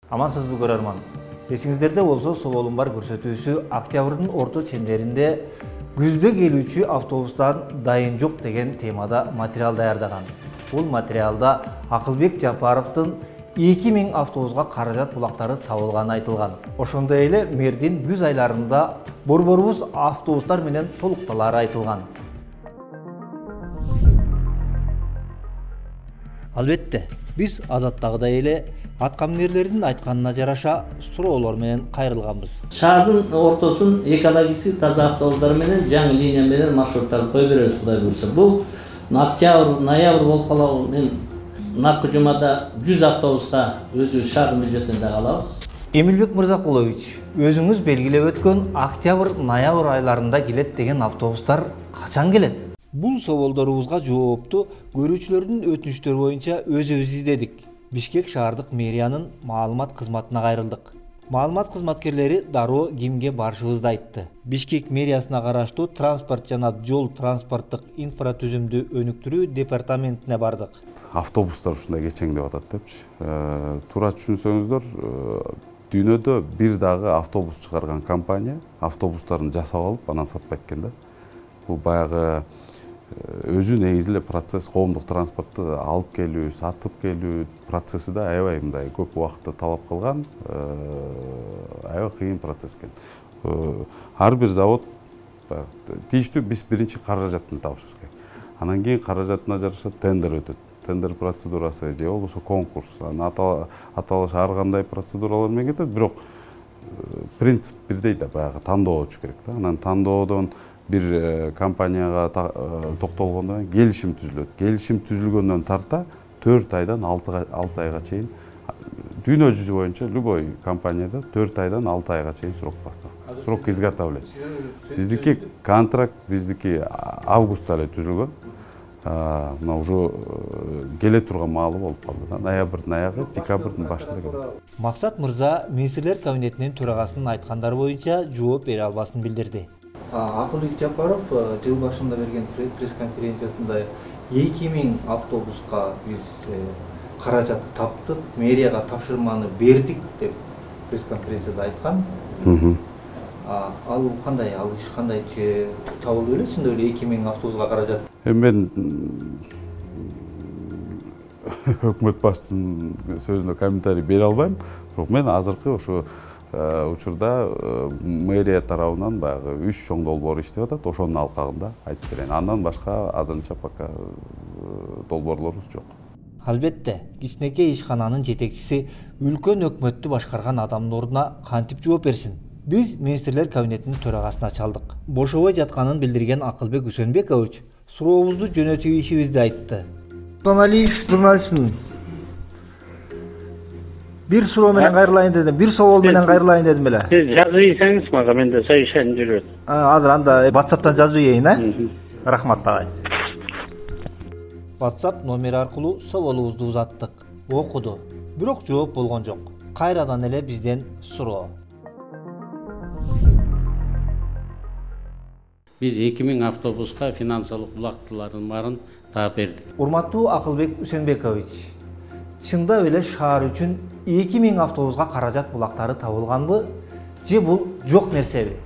Амансызбы көрөрман. Эсиңиздерде болсо Соболун бар көрсөтүүсү октябрдын орто чендеринде күздө келүүчү автобустан дайын жок деген темада материал даярдаган. Бул материалда Акылбек Жапаровдун 2000 автобуска каражат булактары табылганы айтылган. Ошондой эле мэрдин күз айларында борборубуз автобустар менен толукталары айтылган. Албетте, биз адаттагыдай эле аткаминерлердин айтканына жараша суроолор менен кайрылганбыз. Шаардын ортосун экологически таза автобустар менен жаңы линия менен маршруттарды кое беребиз, Кудай буйрса. Бул октябрь, ноябрь болуп калабы. Мен наркы жумада 100 автобуска өзүбүз шаардын бюджетинде калабыз. Эмилбек Мырзакулович, өзүңүз белгилеп өткөн октябрь, ноябрь айларында келет деген автобустар качан келет? Бул соолдорубузга жоопту көрүүчүлөрдүн өтүнүчтөрү боюнча өзүбүз издедик. Бишкек шаардык мэриянын маалымат кызматына кайрылдык. Маалымат кызматкерлери дароо кимге барышыбызды айтты. Бишкек мэриясына караштуу транспорт жана жол транспорттук инфратүзүмдү өнүктүрүү департаментине бардык. Автобустар ушундай кечең деп атат депчи. Туура түшүнсөңүздөр, дүйнөдө бир дагы автобус чыгарган компания автобустарын жасап алып, анан сатпайт экен да. Бул баягы өзү негизи эле процесс, коомдук транспортты алып келүү, сатып келүү процесси да аябай мындай көп убакытты талап кылган, аябай кыйын процесс экен. Ар бир завод тийиштүү биз биринчи каражатын табышыбыз керек. Анан кийин каражатына жараша тендер өтөт. Тендер процедурасы же болбосо конкурс. Аталыш ар кандай процедуралар менен кетет, бирок принцип бирдей да, баягы тандоо өтүш керек да. Анан тандоодон bir компанияга токтолгондон кийин келишим түзүлөт. Келишим түзүлгөндөн тарта 4 айдан 6 айга чейин дүйнө жүзү боюнча любой компанияда 4 айдан 6 айга чейин срок поставкасы, срок изготовления. Биздики контракт, биздики августта эле түзүлгөн. Мына уже келе турган маалы болуп калды. Ноябрдын аягы, декабрдын башында келет. Максат Мырза министрлер кабинетинин төрагасынын айткандары боюнча жооп бере албасын билдирди. Акылбек Жапаров жыл башында берген пресс-конференциясында 2000 автобуска биз каражат таптык, мэрияга тапшырманы бердик деп пресс-конференцияда айткан. Ал кандай, ал иш кандай табылды беле, ошондой эле 2000 автобуска каражат? Мен өкмөт башчысынын сөзүнө комментарий бере албайм, бирок мен азыркы ошо учурда мэрия тарабынан баягы 3 чоң долбоор иштеп атат, ошонун алкагында айтып берейин. Андан башка азырынча пока долбоорлорубуз жок. Албетте, кичинекей ишкананын жетекчиси үлкөн өкмөттү башкарган адамдын ордуна кантип жооп берсин? Биз министрлер кабинетинин төрагасына чалдык. Бошобой жатканын билдирген Акылбек Үсөнбекович сурообузду жөнөтүү ишибизди айтты. Журналистмин. Bir суроо менен кайрылайын дедим, bir совол менен кайрылайын дедим эле. Сиз жазып ийсеңиз мага, менде совещание жүрөт. Азыр анда WhatsApp'тан жазып ийин, Рахмат агай. WhatsApp номери аркылуу соолубузду узаттык, окуду. Бирок жооп болгон жок. Кайрадан эле бизден суроо. Биз 2000 автобуска финансылык булактылардын баарын таап бердик. Урматтуу Акылбек Үсөнбекович, чындап эле шаар үчүн 2000 автобуска каражат булактары табылганбы? Же бул жок нерсеби?